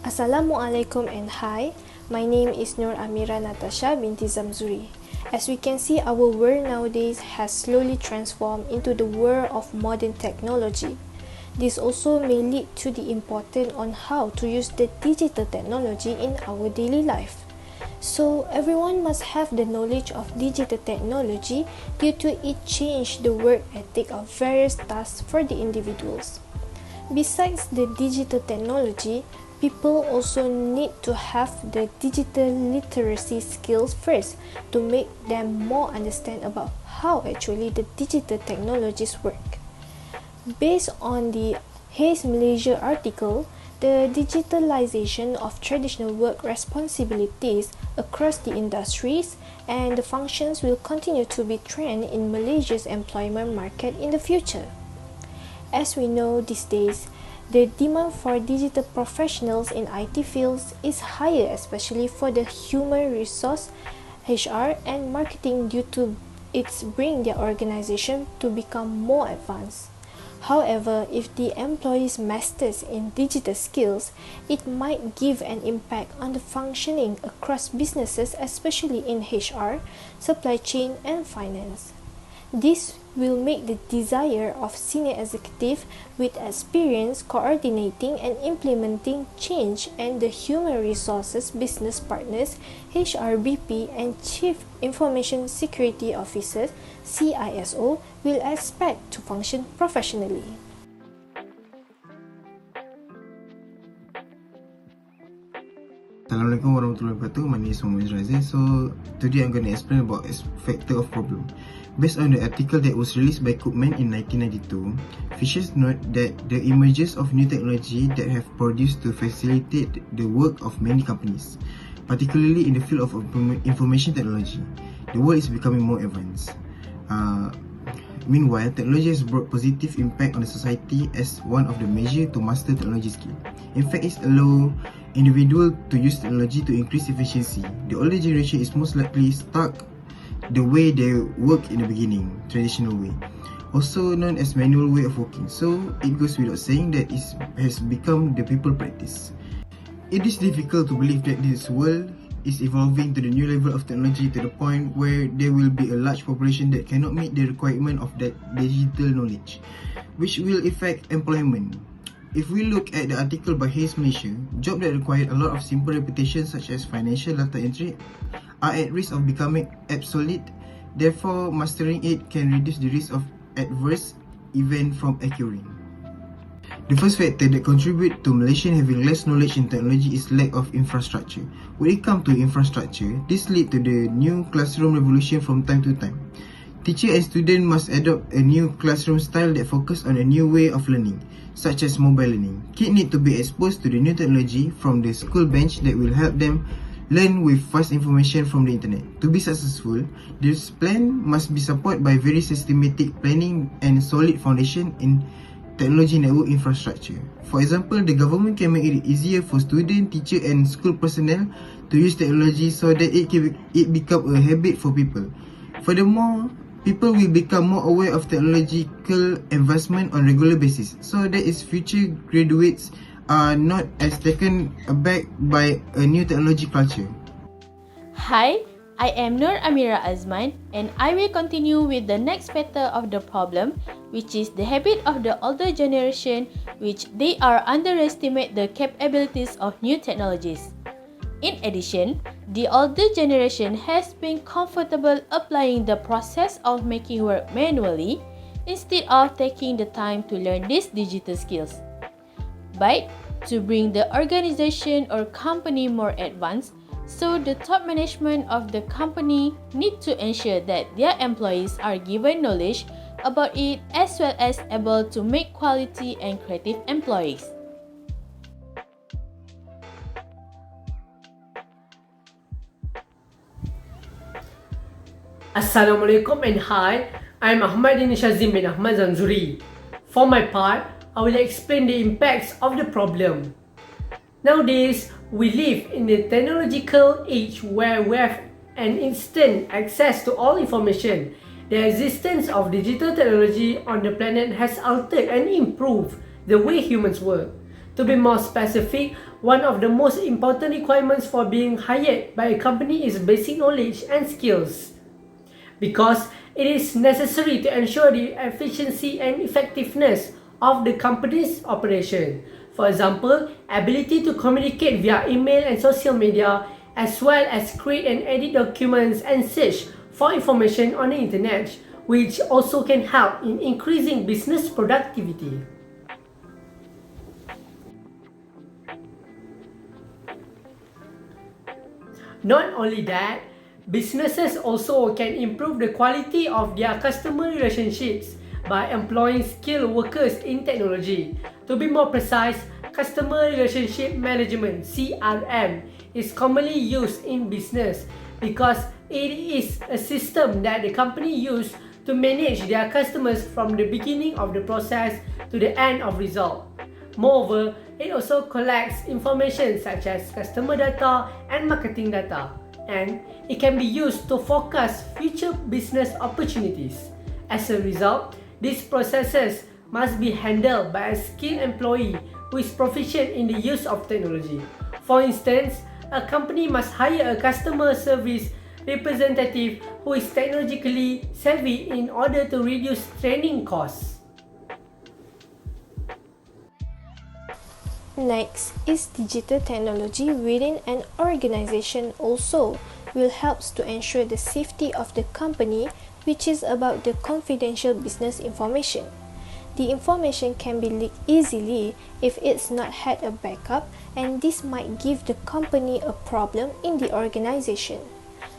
Assalamualaikum and hi, my name is Nur Amira Natasha binti Zamzuri. As we can see, our world nowadays has slowly transformed into the world of modern technology. This also may lead to the importance on how to use the digital technology in our daily life. So everyone must have the knowledge of digital technology due to it change the work ethic of various tasks for the individuals. Besides the digital technology, people also need to have the digital literacy skills first to make them more understand about how actually the digital technologies work. Based on the Hayes Malaysia article, the digitalization of traditional work responsibilities across the industries and the functions will continue to be trend in Malaysia's employment market in the future. As we know these days, the demand for digital professionals in IT fields is higher, especially for the human resource, HR, and marketing due to its bring their organization to become more advanced. However, if the employees masters in digital skills, it might give an impact on the functioning across businesses, especially in HR, supply chain, and finance. This will make the desire of senior executive with experience coordinating and implementing change and the human resources business partners, HRBP and Chief Information Security Officers, CISO, will expect to function professionally. Assalamualaikum warahmatullahi wabarakatuh. My name is Muhammad Razin. So today I'm going to explain about factor of problem. Based on the article that was released by Koopman in 1992, Fishers note that the emergence of new technology that have produced to facilitate the work of many companies, particularly in the field of information technology. The world is becoming more advanced. Meanwhile, technology has brought positive impact on the society as one of the measures to master technology skill. In fact, it allows individuals to use technology to increase efficiency. The older generation is most likely stuck the way they work in the beginning, traditional way, also known as manual way of working. So it goes without saying that it has become the people practice. It is difficult to believe that this world is evolving to the new level of technology to the point where there will be a large population that cannot meet the requirement of that digital knowledge, which will affect employment. If we look at the article by Hayes Malaysia, jobs that require a lot of simple repetition such as financial data entry are at risk of becoming obsolete. Therefore, mastering it can reduce the risk of adverse events from occurring. The first factor that contributes to Malaysians having less knowledge in technology is lack of infrastructure. When it comes to infrastructure, this leads to the new classroom revolution from time to time. Teacher and student must adopt a new classroom style that focus on a new way of learning, such as mobile learning. Kids need to be exposed to the new technology from the school bench that will help them learn with fast information from the internet. To be successful, this plan must be supported by very systematic planning and solid foundation in technology network infrastructure. For example, the government can make it easier for students, teachers and school personnel to use technology so that it become a habit for people. Furthermore, people will become more aware of technological advancement on regular basis, so that its future graduates are not as taken aback by a new technology culture. Hi, I am Nur Amira Azman and I will continue with the next factor of the problem, which is the habit of the older generation, which they are underestimate the capabilities of new technologies. In addition, the older generation has been comfortable applying the process of making work manually instead of taking the time to learn these digital skills. But to bring the organization or company more advanced, so the top management of the company need to ensure that their employees are given knowledge about it as well as able to make quality and creative employees. Assalamualaikum and hi, I'm Ahmad Shazim bin Ahmad Zanzuri. For my part, I will explain the impacts of the problem. Nowadays, we live in a technological age where we have an instant access to all information. The existence of digital technology on the planet has altered and improved the way humans work. To be more specific, one of the most important requirements for being hired by a company is basic knowledge and skills, because it is necessary to ensure the efficiency and effectiveness of the company's operation. For example, ability to communicate via email and social media, as well as create and edit documents and search for information on the internet, which also can help in increasing business productivity. Not only that, businesses also can improve the quality of their customer relationships by employing skilled workers in technology. To be more precise, Customer Relationship Management (CRM) is commonly used in business because it is a system that the company uses to manage their customers from the beginning of the process to the end of result. Moreover, it also collects information such as customer data and marketing data, and it can be used to forecast future business opportunities. As a result, these processes must be handled by a skilled employee who is proficient in the use of technology. For instance, a company must hire a customer service representative who is technologically savvy in order to reduce training costs. Next is digital technology within an organization also will help to ensure the safety of the company, which is about the confidential business information. The information can be leaked easily if it's not had a backup, and this might give the company a problem in the organization.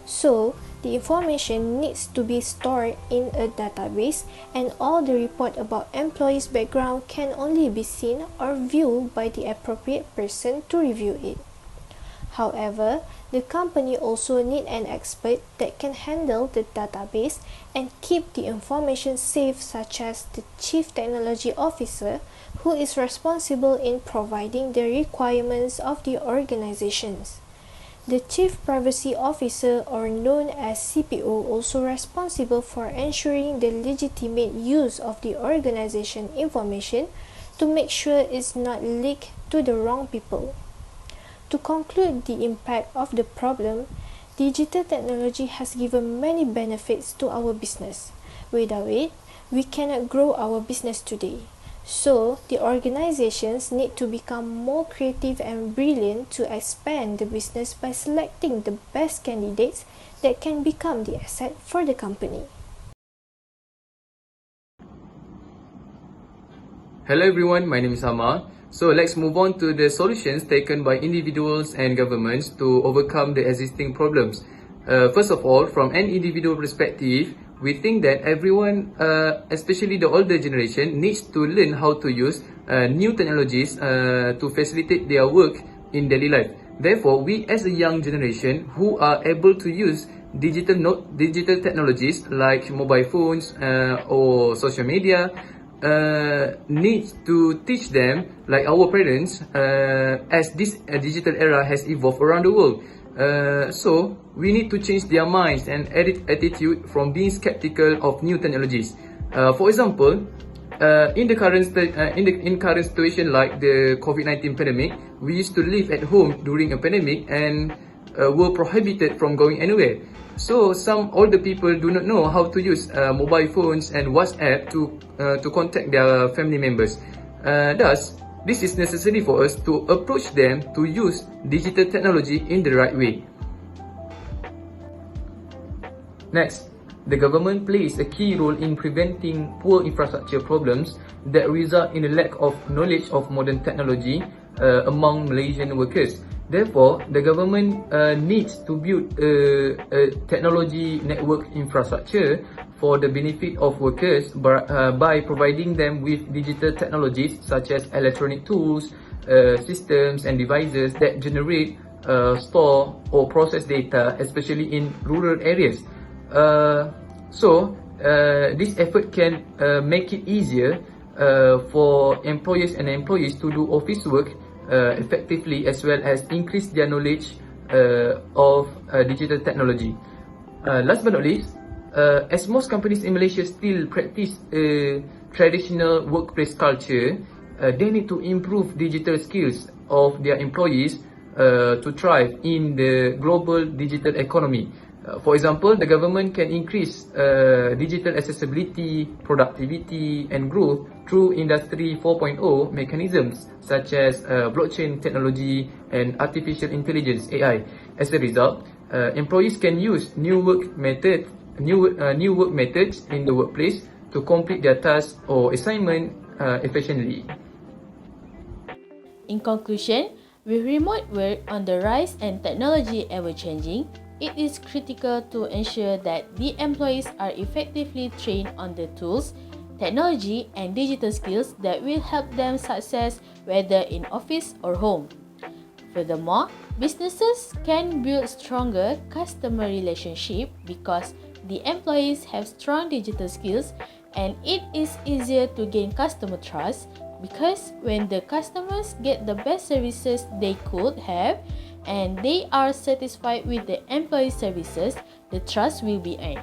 So, the information needs to be stored in a database, and all the report about employees' background can only be seen or viewed by the appropriate person to review it. However, the company also need an expert that can handle the database and keep the information safe, such as the Chief Technology Officer, who is responsible in providing the requirements of the organizations. The Chief Privacy Officer, or known as CPO, also responsible for ensuring the legitimate use of the organization information to make sure it's not leaked to the wrong people. To conclude the impact of the problem, digital technology has given many benefits to our business. Without it, we cannot grow our business today. So, the organizations need to become more creative and brilliant to expand the business by selecting the best candidates that can become the asset for the company. Hello everyone, my name is Amar. So let's move on to the solutions taken by individuals and governments to overcome the existing problems. First of all, from an individual perspective, we think that everyone, especially the older generation, needs to learn how to use new technologies to facilitate their work in daily life. Therefore, we as a young generation who are able to use digital technologies like mobile phones or social media, need to teach them, like our parents, as this digital era has evolved around the world. So we need to change their minds and attitude from being skeptical of new technologies. For example, in the current situation like the COVID-19 pandemic, we used to live at home during a pandemic and were prohibited from going anywhere. So some older people do not know how to use mobile phones and WhatsApp to contact their family members. Thus, this is necessary for us to approach them to use digital technology in the right way. Next, the government plays a key role in preventing poor infrastructure problems that result in a lack of knowledge of modern technology among Malaysian workers. Therefore, the government needs to build a technology network infrastructure for the benefit of workers by providing them with digital technologies such as electronic tools, systems and devices that generate, store or process data, especially in rural areas. This effort can make it easier for employers and employees to do office work effectively, as well as increase their knowledge of digital technology. Last but not least, as most companies in Malaysia still practice a traditional workplace culture, they need to improve digital skills of their employees to thrive in the global digital economy. For example, the government can increase digital accessibility, productivity, and growth through Industry 4.0 mechanisms such as blockchain technology and artificial intelligence (AI). As a result, employees can use new work methods in the workplace to complete their tasks or assignment efficiently. In conclusion, with remote work on the rise and technology ever-changing, it is critical to ensure that the employees are effectively trained on the tools, technology, and digital skills that will help them success whether in office or home. Furthermore, businesses can build stronger customer relationship because the employees have strong digital skills, and it is easier to gain customer trust because when the customers get the best services they could have and they are satisfied with the employee services, the trust will be earned.